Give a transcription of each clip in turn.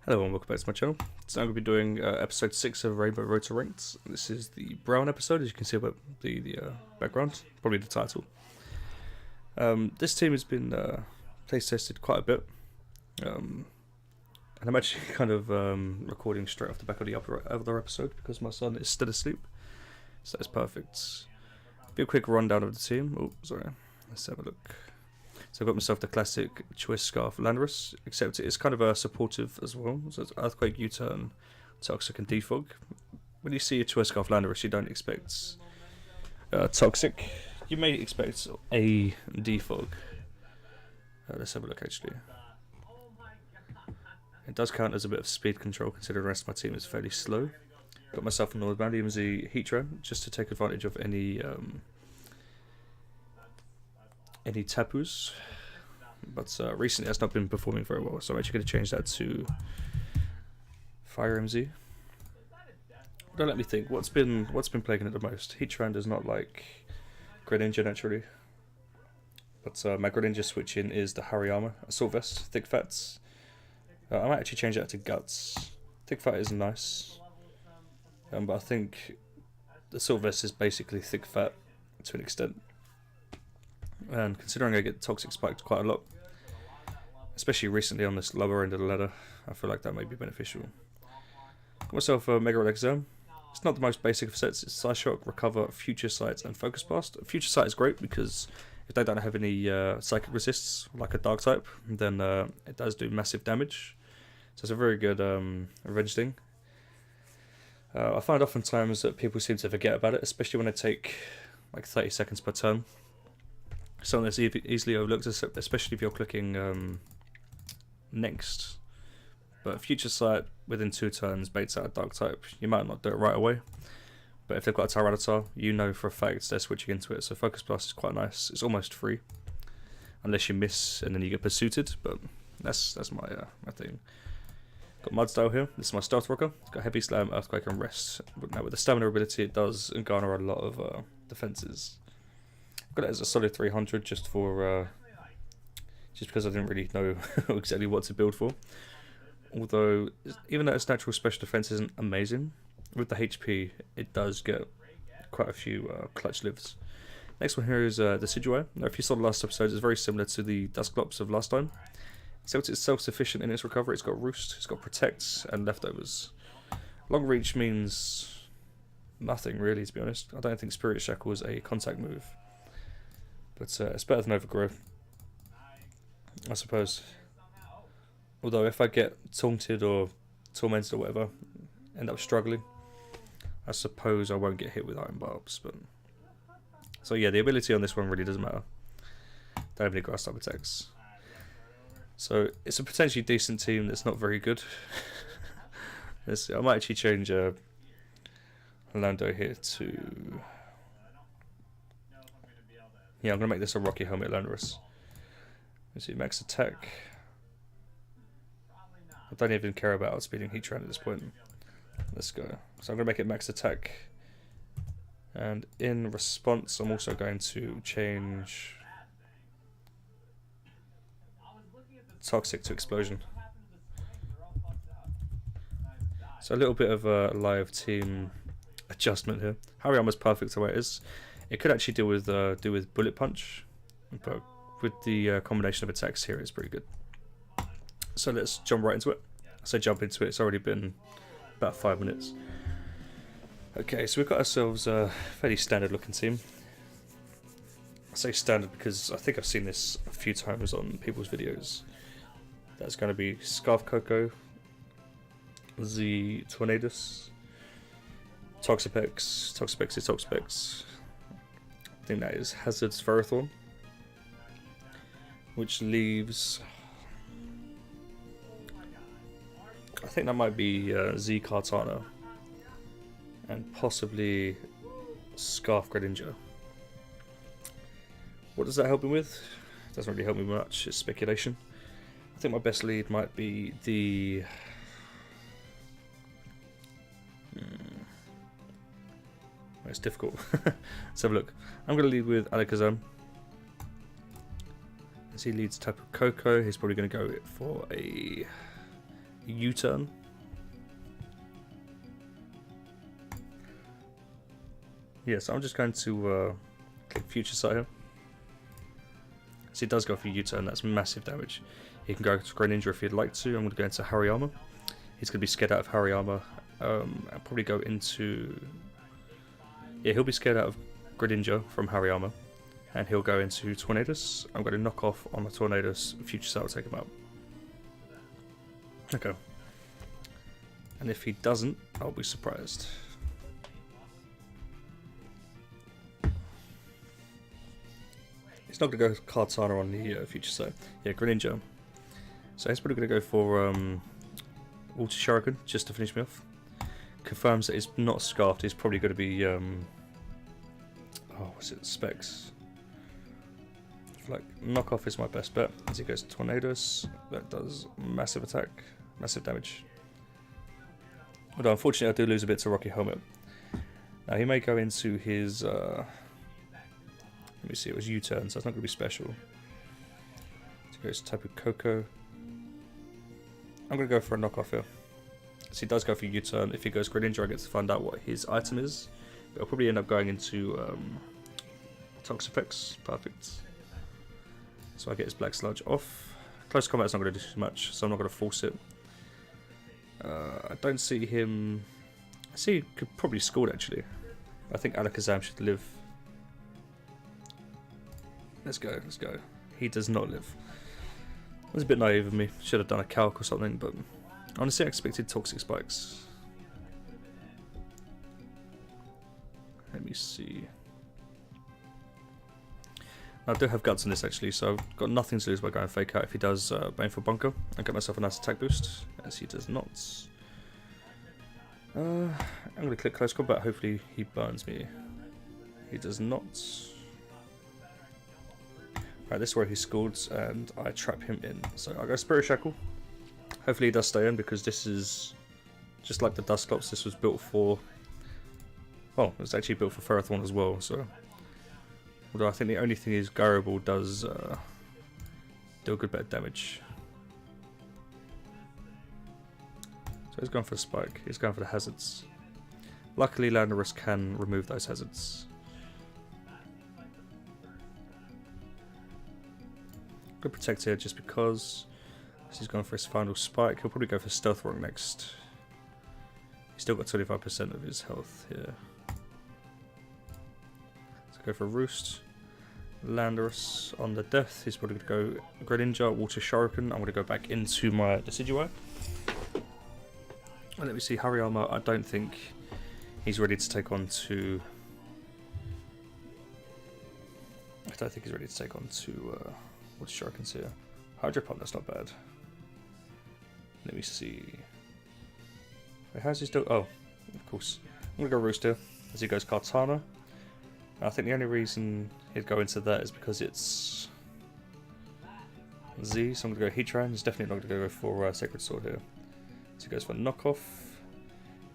Hello and welcome back to my channel. So I'm going to be doing episode 6 of Rainbow Road to Ranks. This is the brown episode, as you can see about the background, probably the title. This team has been place tested quite a bit, and I'm actually kind of recording straight off the back of the other episode because my son is still asleep, so that's perfect. Be a quick rundown of the team. Oh, sorry, let's have a look. So I've got myself the classic Choice Scarf Landorus, except it is kind of supportive as well. So it's Earthquake, U-Turn, Toxic and Defog. When you see a Choice Scarf Landorus, you don't expect Toxic. You may expect a Defog. Let's have a look actually. It does count as a bit of speed control considering the rest of my team is fairly slow. Got myself a Northbound EMZ Heatran just to take advantage of any tapus, but recently that's not been performing very well, so I'm actually going to change that to Fire MZ. Don't let me think. What's been plaguing it the most? Heatran does not like Greninja naturally, but my Greninja switch in is the Hariyama Assault Vest Thick Fats. I might actually change that to Guts. Thick Fat is nice, but I think the Assault Vest is basically Thick Fat to an extent. And considering I get Toxic spiked quite a lot, especially recently on this lower end of the ladder, I feel like that may be beneficial. Got myself a Mega Exam. It's not the most basic of sets. It's Psy Shock, Recover, Future Sight, and Focus Blast. Future Sight is great because if they don't have any psychic resists, like a Dark type, then it does do massive damage. So it's a very good revenge thing. I find oftentimes that people seem to forget about it, especially when they take like 30 seconds per turn. Something that's easily overlooked, especially if you're clicking next. But Future Sight within 2 turns baits out a Dark type. You might not do it right away, but if they've got a Tyranitar, you know for a fact they're switching into it. So Focus Blast is quite nice. It's almost free, unless you miss and then you get pursuited. But that's my my thing. Got Mudstyle here. This is my Stealth Rocker. It's got Heavy Slam, Earthquake, and Rest. But now with the Stamina ability, it does garner a lot of defenses. Got it as a solid 300 just because I didn't really know exactly what to build for. Although, even though its natural special defense isn't amazing, with the HP it does get quite a few clutch lives. Next one here is the Decidueye. Now, if you saw the last episode, it's very similar to the Dusclops of last time, except it's self-sufficient in its recovery. It's got Roost, it's got Protect, and Leftovers. Long Reach means nothing really, to be honest. I don't think Spirit Shackle is a contact move. But it's better than Overgrowth, I suppose. Although if I get taunted or tormented or whatever, end up struggling, I suppose I won't get hit with Iron Barbs. But so yeah, the ability on this one really doesn't matter. Don't have any grass type attacks. So it's a potentially decent team that's not very good. I might actually change Lando here to... Yeah, I'm going to make this a Rocky Helmet Landorus. Let's see, max attack. I don't even care about outspeeding Heatran at this point. Let's go. So I'm going to make it max attack. And in response, I'm also going to change Toxic to Explosion. So a little bit of a live team adjustment here. Hariyama's perfect the way it is. It could actually do with Bullet Punch, but with the combination of attacks here, it's pretty good. So let's jump right into it. I say jump into it, it's already been about 5 minutes. Okay, so we've got ourselves a fairly standard looking team. I say standard because I think I've seen this a few times on people's videos. That's going to be Scarf Coco, the Tornadus, Toxapex, Toxapex is Toxapex. I think that is Hazard's Ferrothorn, which leaves... I think that might be Z Kartana and possibly Scarf Greninja. What does that help me with? Doesn't really help me much, it's speculation. I think my best lead might be the... It's difficult. Let's have a look. I'm going to lead with Alakazam. As he leads Tapu Koko, he's probably going to go for a U-turn. Yes, I'm just going to click Future Sight here. So he does go for U-turn, that's massive damage. He can go to Greninja if he'd like to. I'm going to go into Hariyama. He's going to be scared out of Hariyama. I'll probably go into... Yeah, he'll be scared out of Greninja from Hariyama. And he'll go into Tornadus. I'm going to knock off on the Tornadus. Future Sight will take him out. Okay. And if he doesn't, I'll be surprised. He's not going to go Kartana on the Future Sight. Yeah, Greninja. So he's probably going to go for Water Shuriken just to finish me off. Confirms that he's not Scarfed. He's probably going to be what's it? Specs. Like knockoff is my best bet as he goes to Tornadus. That does massive attack, massive damage. Although unfortunately I do lose a bit to Rocky Helmet. Now he may go into his let me see, it was U-turn, so it's not going to be special. So he goes to Tapu Koko. I'm going to go for a knockoff here. So he does go for U-turn. If he goes Greninja, I get to find out what his item is. But I'll probably end up going into Toxapex. Perfect. So I get his Black Sludge off. Close combat is not going to do too much, so I'm not going to force it. I don't see him... I see he could probably score actually. I think Alakazam should live. Let's go, let's go. He does not live. That was a bit naive of me. Should have done a calc or something, but honestly I expected Toxic Spikes. Let me see. I do have guts on this actually, so I've got nothing to lose by going Fake Out if he does Baneful Bunker. I'll get myself a nice attack boost, as he does not. I'm going to click Close Combat, hopefully he burns me. He does not. Right, this is where he scored, and I trap him in. So I'll go Spirit Shackle. Hopefully he does stay in, because this is just like the Dusclops, this was built for... Well, it was actually built for Ferrothorn as well, so... Although I think the only thing is Garable does do a good bit of damage. So he's going for a Spike, he's going for the hazards. Luckily Landorus can remove those hazards. Good protect here just because he's going for his final Spike. He'll probably go for Stealth Rock next. He's still got 25% of his health here. Go for Roost. Landorus on the death. He's probably going to go Greninja, Water Shuriken. I'm going to go back into my Decidueye. And let me see, Hariyama, I don't think he's ready to take on to... I don't think he's ready to take on to Water Shurikens here. Hydro Pump, that's not bad. Let me see. Wait, how's he still... Oh, of course. I'm going to go Roost here as he goes Kartana. I think the only reason he'd go into that is because it's Z, so I'm going to go Heatran. He's definitely not going to go for Sacred Sword here. So he goes for Knockoff.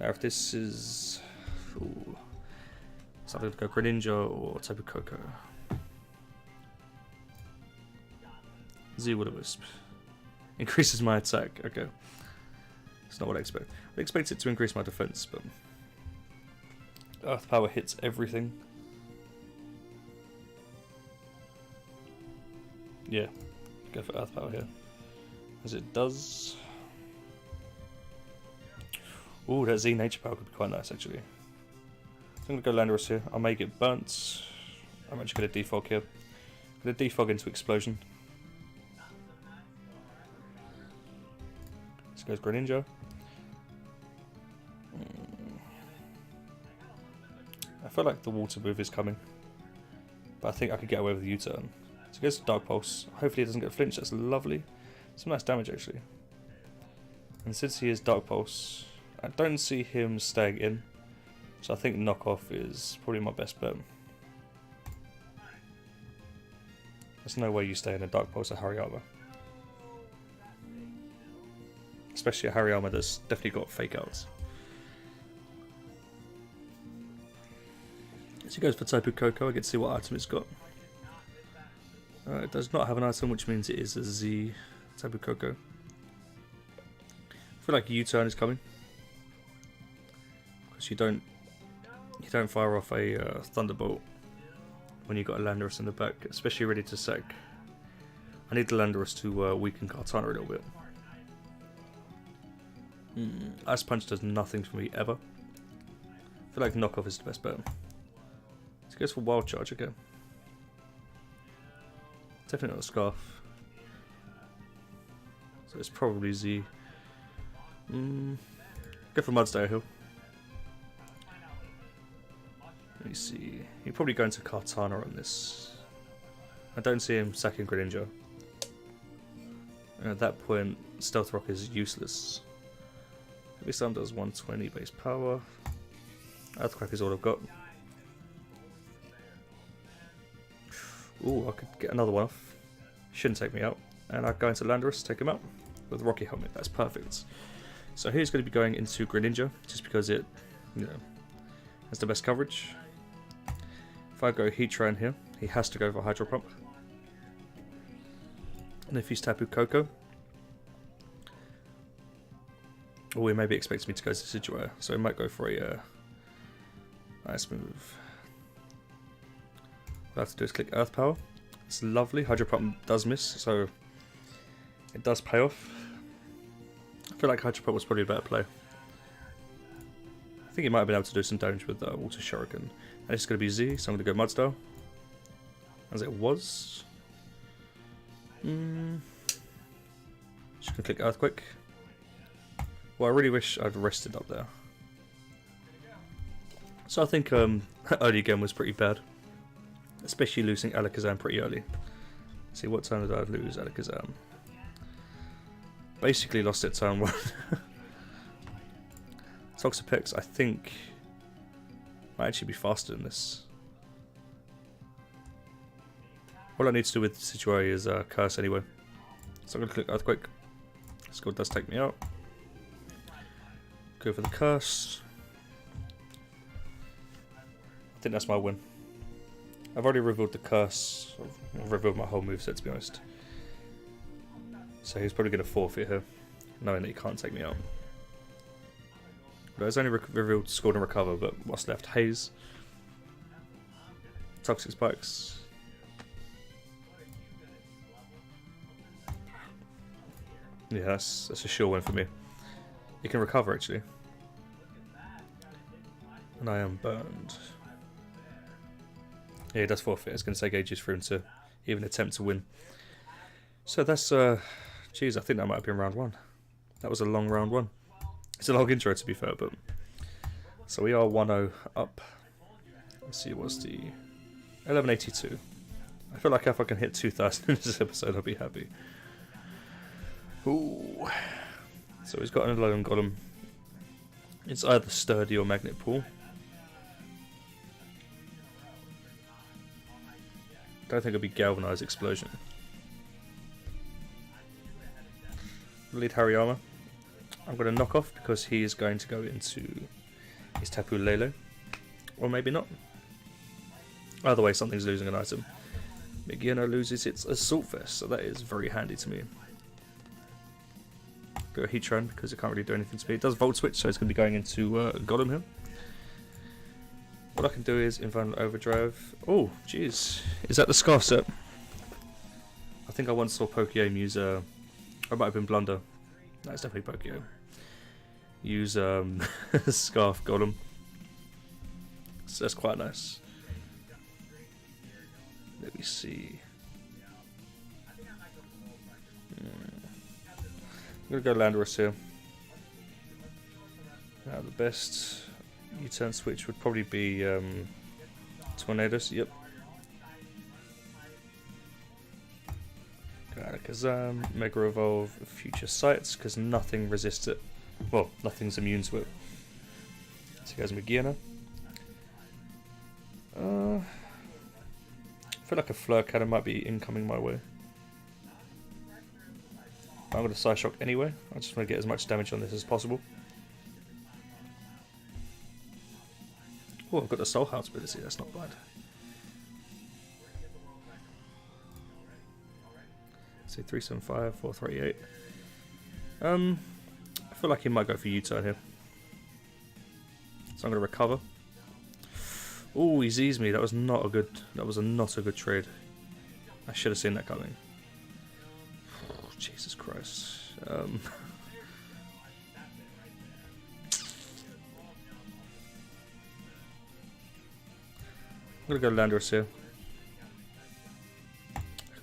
Now if this is... Ooh, so I'm going to go Greninja or Tapu Koko. Z Will-O-Wisp. Increases my attack, okay. That's not what I expect. I expect it to increase my defense, but... Earth Power hits everything. Yeah, go for Earth Power here. As it does. Ooh, that Z Nature Power could be quite nice actually. So I'm going to go Landorus here. I may get burnt. I'm actually going to defog here. I'm going to defog into Explosion. This goes Greninja. I feel like the water move is coming. But I think I could get away with the U-turn. So he goes to Dark Pulse. Hopefully he doesn't get flinched. That's lovely. Some nice damage actually. And since he is Dark Pulse, I don't see him staying in. So I think Knockoff is probably my best bet. There's no way you stay in a Dark Pulse at Hariyama. Especially at Hariyama, that's definitely got Fake Outs. So he goes for Tapu Koko. I get to see what item it's got. It does not have an item, which means it is a Z Tapu Koko. feel like a U-turn is coming. Because you don't fire off a Thunderbolt when you've got a Landorus in the back, especially ready to sack. I need the Landorus to weaken Kartana a little bit. Ice Punch does nothing for me ever. I feel like knockoff is the best bet. So he goes for Wild Charge, okay. Definitely not a Scarf. So it's probably Z. Go for Mudsdale Hill. Let me see. He'd probably go into Kartana on this. I don't see him sacking Greninja. And at that point, Stealth Rock is useless. Heavy Slam does 120 base power. Earthquake is all I've got. Ooh, I could get another one off. Shouldn't take me out. And I go into Landorus, take him out with Rocky Helmet. That's perfect. So he's going to be going into Greninja, just because it, has the best coverage. If I go Heatran here, he has to go for Hydro Pump. And if he's Tapu Koko, he maybe expects me to go to Decidueye, so he might go for a nice move. What I have to do is click Earth Power. It's lovely. Hydro Pump does miss, so it does pay off. I feel like Hydro Pump was probably a better play. I think he might have been able to do some damage with Water Shuriken. And it's going to be Z, so I'm going to go Mudstyle. As it was. Just going to click Earthquake. Well, I really wish I'd rested up there. So I think early game was pretty bad. Especially losing Alakazam pretty early. Let's see, what turn did I lose Alakazam? Basically lost it turn 1. Toxapex, I think, might actually be faster than this. All I need to do with Decidueye is Curse anyway. So I'm going to click Earthquake. Score does take me out. Go for the Curse. I think that's my win. I've already revealed the Curse. I've revealed my whole moveset, to be honest. So he's probably going to forfeit here, knowing that he can't take me out. But it's only revealed Scored and Recover, but what's left? Haze. Toxic Spikes. Yeah, that's a sure win for me. He can recover, actually. And I am burned. Yeah, he does forfeit. It's going to take ages for him to even attempt to win. So that's, geez, I think that might have been round 1. That was a long round 1. It's a long intro, to be fair, but... So we are 1-0 up. Let's see, what's the... 1182. I feel like if I can hit 2,000 in this episode, I'll be happy. Ooh. So he's got an Alolan Golem. It's either Sturdy or Magnet Pool. Don't think it'll be Galvanized Explosion. Lead Hariyama. I'm going to knock off because he is going to go into his Tapu Lele. Or maybe not. Either way, something's losing an item. Megiano loses its Assault Vest, so that is very handy to me. Go Heatran because it can't really do anything to me. It does Volt Switch, so it's going to be going into Golem here. What I can do is Infernal Overdrive. Oh, jeez. Is that the Scarf set? I think I once saw Pokemon use it might have been Blunder. No, it's definitely Pokemon. Use Scarf Golem. So that's quite nice. Let me see. I'm going to go Landorus here. Now the best U-turn switch would probably be Tornadus, yep. Go Alakazam, Mega Evolve, Future Sights, because nothing resists it. Well, nothing's immune to it. So he goes Megiana. I feel like a Flare Cannon might be incoming my way. I'm going to Psyshock anyway. I just want to get as much damage on this as possible. Oh, I've got the Soul Heart ability, that's not bad. So 375, 438. I I feel like he might go for U-turn here. So I'm going to recover. Oh, he Z's me. That was not a good. That was not a good trade. I should have seen that coming. Oh, Jesus Christ. I'm going to go Landorus here.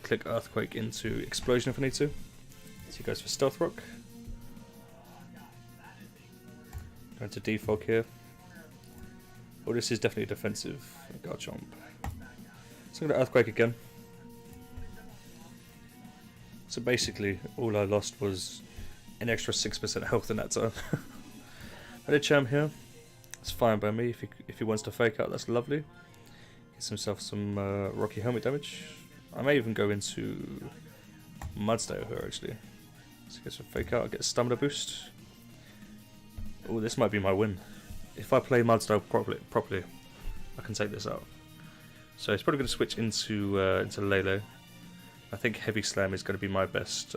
Click Earthquake into Explosion if I need to. So he goes for Stealth Rock. Going to Defog here. Oh, this is definitely defensive. Garchomp. So I'm going to Earthquake again. So basically, all I lost was an extra 6% health in that turn. I did Cham here. It's fine by me. If he wants to fake out, that's lovely. Gets himself some Rocky Helmet damage. I may even go into Mudsdale here actually. So he gets a fake out, I get a stamina boost. Oh, this might be my win. If I play Mudsdale properly, I can take this out. So he's probably going to switch into Lele. I think Heavy Slam is going to be my best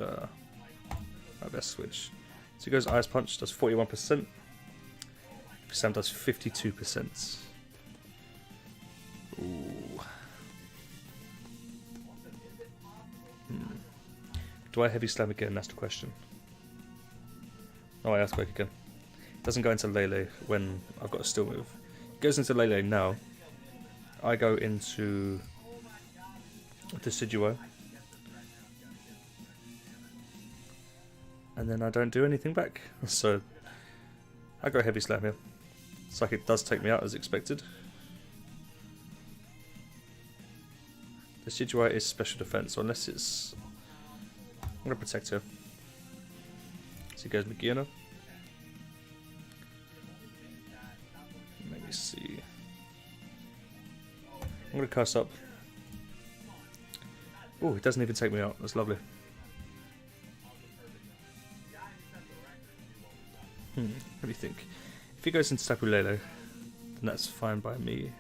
switch. So he goes Ice Punch, does 41%. Sam does 52%. Ooh. Do I Heavy Slam again? That's the question. Oh, I Earthquake again. Doesn't go into Lele when I've got a Steel move. It goes into Lele now. I go into Decidueye. And then I don't do anything back. So I go Heavy Slam here. Psychic does take me out as expected. Decidueye is special defense, so unless it's... I'm going to protect her. So he goes Magearna. Let me see. I'm going to Curse Up. Oh, it doesn't even take me out. That's lovely. Let me think. If he goes into Tapu Lele, then that's fine by me.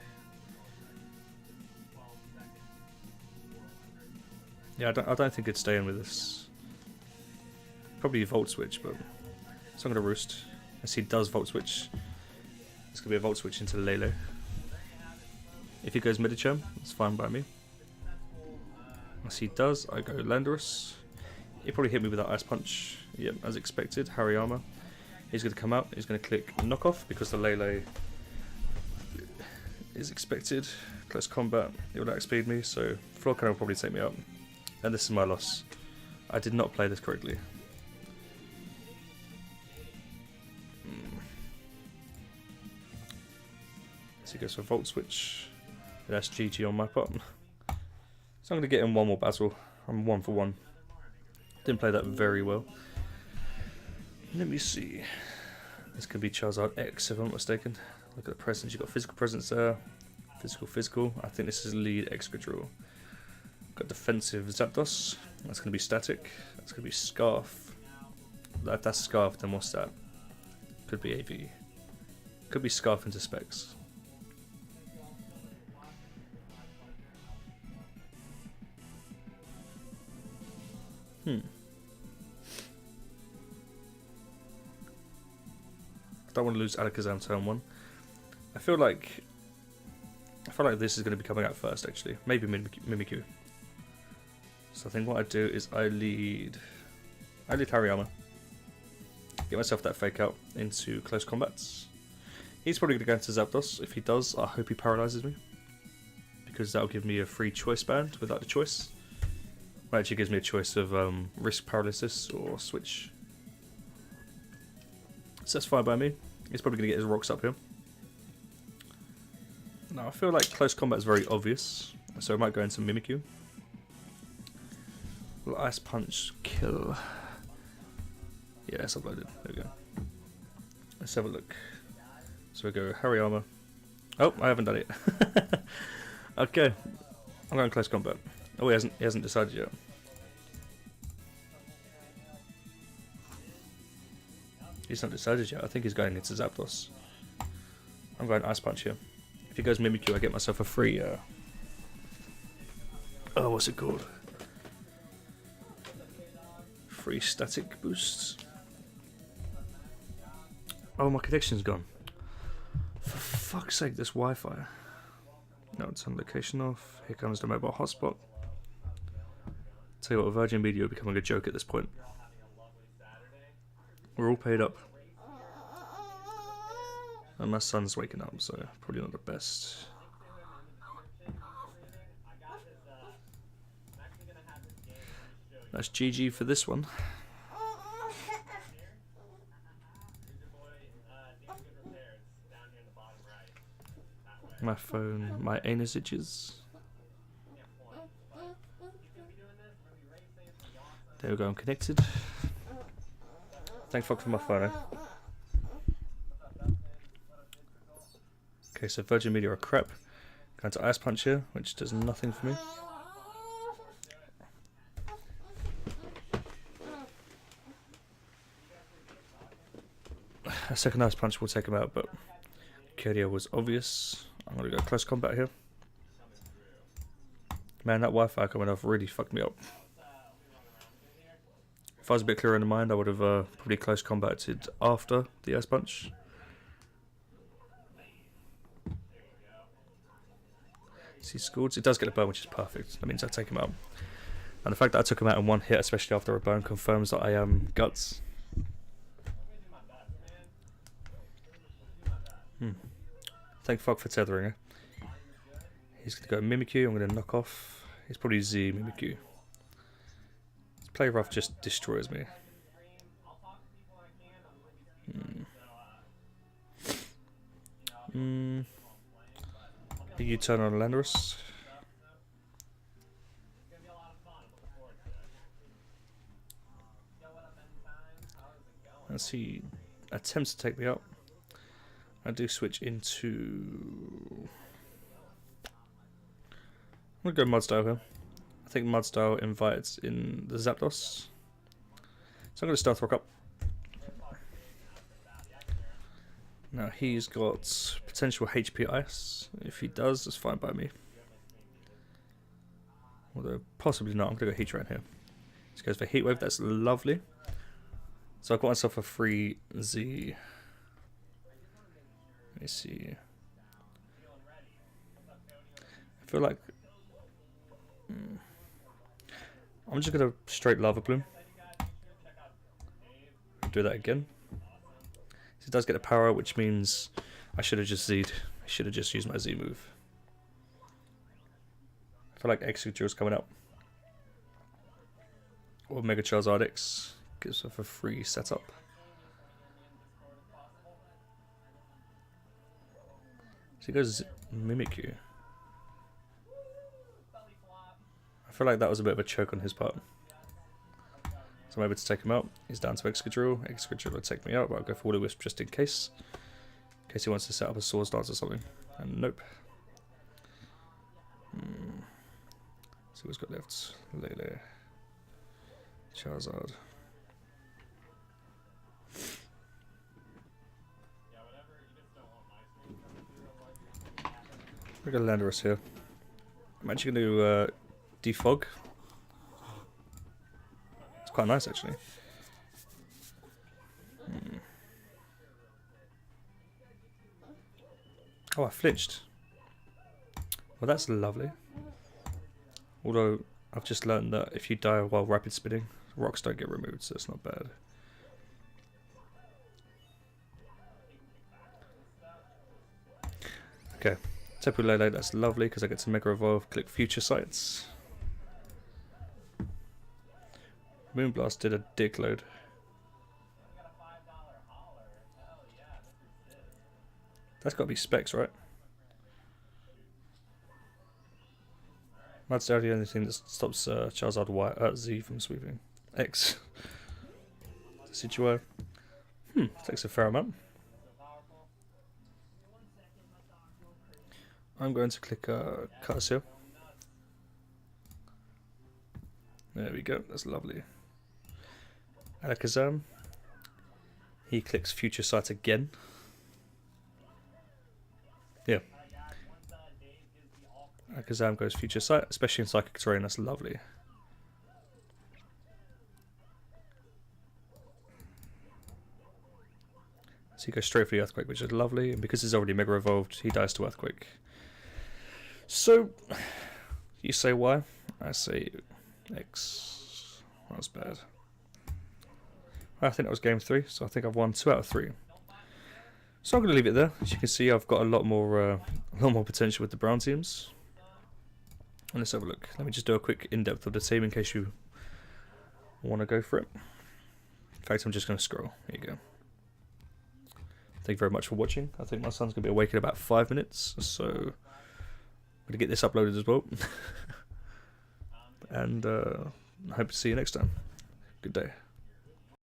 Yeah, I don't think it'd stay in with this. Probably Volt Switch, but so I'm gonna Roost. As he does Volt Switch, it's gonna be a Volt Switch into Lele. If he goes Medicham, it's fine by me. As he does, I go Landorus. He probably hit me with that Ice Punch. Yep, as expected. Hariyama. He's going to come out, he's going to click Knockoff because the Lele is expected. Close combat, it will outspeed me, so Floor Cannon will probably take me out. And this is my loss. I did not play this correctly. So he goes for Volt Switch. That's GG on my part. So I'm going to get in one more battle. I'm 1 for 1. Didn't play that very well. Let me see. This could be Charizard X if I'm not mistaken. Look at the presence. You've got physical presence there. Physical. I think this is lead Excadrill. Got defensive Zapdos. That's going to be static. That's going to be Scarf. If that's Scarf, then what's that? Could be AV. Could be Scarf into Specs. I don't want to lose Alakazam turn 1. I feel like this is going to be coming out first actually. Maybe Mimikyu. So I think what I do is I lead Hariyama. Get myself that fake out into close combats. He's probably going to go into Zapdos. If he does, I hope he paralyzes me. Because that'll give me a free choice band without the choice. Well, actually gives me a choice of risk paralysis or switch. So that's fine by me. He's probably going to get his rocks up here. Now I feel like close combat is very obvious, so I might go into Mimikyu. Will Ice Punch kill? Yeah, it's uploaded. There we go. Let's have a look. So we go Hariyama. Oh, I haven't done it. Okay, I'm going close combat. Oh, he hasn't decided yet. He's not decided yet. I think he's going into Zapdos. I'm going Ice Punch here. If he goes Mimikyu, I get myself a free... oh, what's it called? Free static boost. Oh, my connection's gone. For fuck's sake, this Wi-Fi. No, turn location off. Here comes the mobile hotspot. Tell you what, Virgin Media are becoming a joke at this point. We're all paid up. And my son's waking up, so probably not the best. That's GG for this one. My phone, my anus itches. There we go, I'm connected. Thank fuck for my phone, eh? Okay, so Virgin Media are crap. Going to Ice Punch here, which does nothing for me. A second Ice Punch will take him out, but Kedia was obvious. I'm going to go close combat here. Man, that Wi-Fi coming off really fucked me up. If I was a bit clearer in the mind, I would have probably close combated after the Ice Punch. See, scored. It does get a burn, which is perfect. That means I take him out. And the fact that I took him out in one hit, especially after a burn, confirms that I am guts. Thank fuck for tethering, eh? He's going to go Mimikyu. I'm going to knock off. He's probably Z Mimikyu. This play rough just destroys me. You turn on Landorus. As he attempts to take me out, I do switch into... I'm going to go Mudstyle here. I think Mudstyle invites in the Zapdos. So I'm going to Stealth Rock up. Now he's got potential HP Ice. If he does, that's fine by me. Although possibly not. I'm going to go Heat Rain here. This goes for Heat Wave. That's lovely. So I've got myself a free Z. Let me see. I feel like I'm just going to straight Lava Plume. Do that again. So it does get a power, which means I should have just Z'd. I should have just used my Z move. I feel like Executor's coming up. Or Mega Charizard X gives off a free setup. So he goes Mimikyu. I feel like that was a bit of a choke on his part. So I'm able to take him out. He's down to Excadrill. Excadrill will take me out, but I'll go for Water Wisp just in case. In case he wants to set up a Swords Dance or something. And nope. So who's got left? Lele. Charizard. We're going to Landorus here. I'm actually going to defog. It's quite nice actually. Oh, I flinched. Well, that's lovely. Although I've just learned that if you die while rapid spinning, rocks don't get removed, so it's not bad. Okay, Tapu Lele, that's lovely because I get to Mega Evolve, click Future Sights. Moonblast did a dick load. That's got to be Specs, right? That's the only thing that stops Charizard Z from sweeping. X. Situa. Takes a fair amount. I'm going to click Curse here. There we go, that's lovely. Alakazam. He clicks Future Sight again. Yeah. Alakazam goes Future Sight, especially in Psychic Terrain, that's lovely. So he goes straight for the Earthquake, which is lovely. And because he's already Mega Evolved, he dies to Earthquake. So, you say Y, I say X. That was bad. I think that was game 3, so I think I've won 2 out of 3. So I'm going to leave it there. As you can see, I've got a lot more potential with the brown teams. And let's have a look. Let me just do a quick in-depth of the team in case you want to go for it. In fact, I'm just going to scroll. Here you go. Thank you very much for watching. I think my son's going to be awake in about 5 minutes, so I'm going to get this uploaded as well. And I hope to see you next time. Good day.